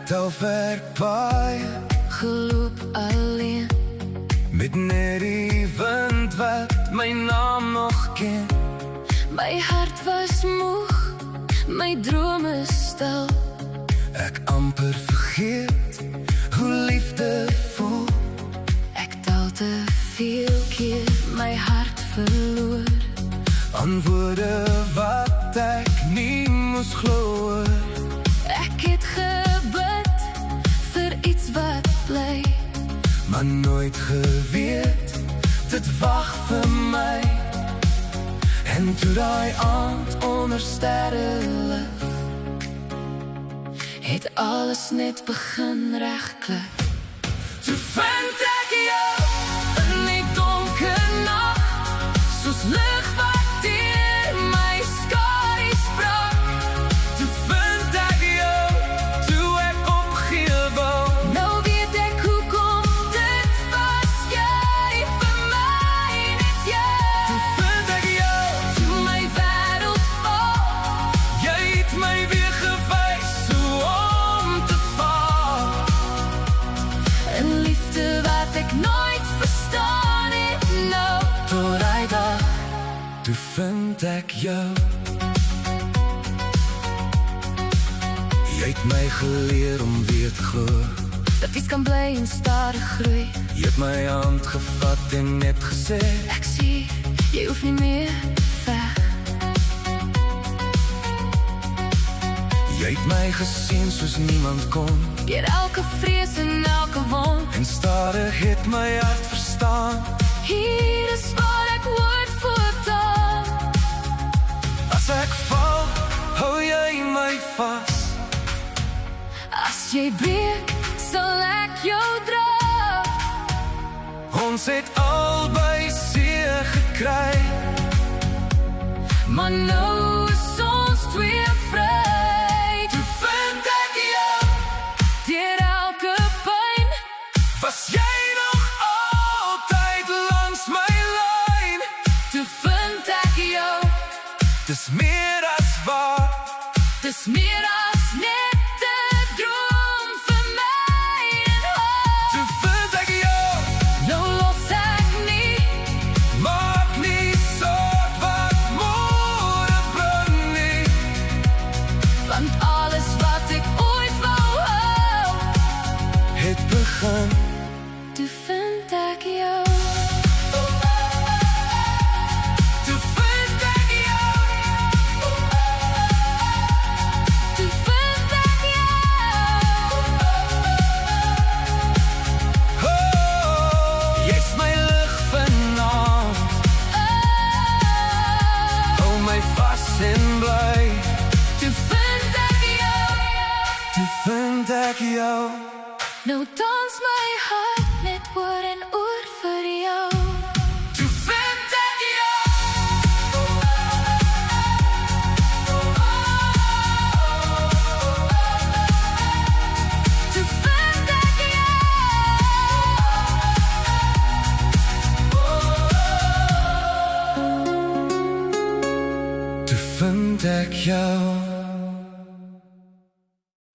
het al verpaai, geloop alleen, met net die wind wat my naam nog ken. my hart was moeg, my drome stil. Ek amper vergeet hoe liefde voel. Ek tel te veel keer my hart verloor. Aan woorde wat ek nie moes glo. Ek het gebid vir iets wat bly, maar nooit geweet, dit wag vir my. En toe daai aand onder sterrenlig, het alles net begin regklik. Toe vind ek jou in die donker nag, soos lig wat deur my skadu's brak. Toe vind ek jou, toe ek opgee wou. Nou weet ek hoekom, dit was jy vir my, net jy. Toe vind ek jou, Toe my wêreld val, jy het my weer gewys hoe om te val. 'n liefde wat ek nooit verstaan het nou. Tot die dag, toe vind ek jou. Jy het my geleer om weer te glo. Dat iets kan bly en stadig groei. Jy het my hand gevat en net gesê, Ek sê, jy hoef nie meer te veg. jy het my gesien soos niemand kon. Deur elke vrees en elke wond. En stadig het my hart verstaan. Hier is waar ek woord voortaan. As ek val, hou jy my vas. As jy breek, sal ek jou dra. Ons het albei seer gekry, Maar nou is ons twee vry. toe vind ek jou. Deur elke pyn, Was jy nog altyd langs my lyn? toe vind ek jou. Dis meer as waar. Dis meer as net 'n droom vir my en haar. Toe vind ek jou. Nou los ek nie, Maak nie saak wat môre bring nie. want alles wat ek ooit wou hou, Het begin. toe vind ek jou. Toe vind ek jou. Toe vind ek jou. Oh, jy's my lig vanaand. Hou my vas en bly. Toe vind ek jou. Toe vind ek jou. Nou dans my hart net oor en oor vir jou. Toe vind ek jou. Toe vind ek jou. Toe vind ek jou.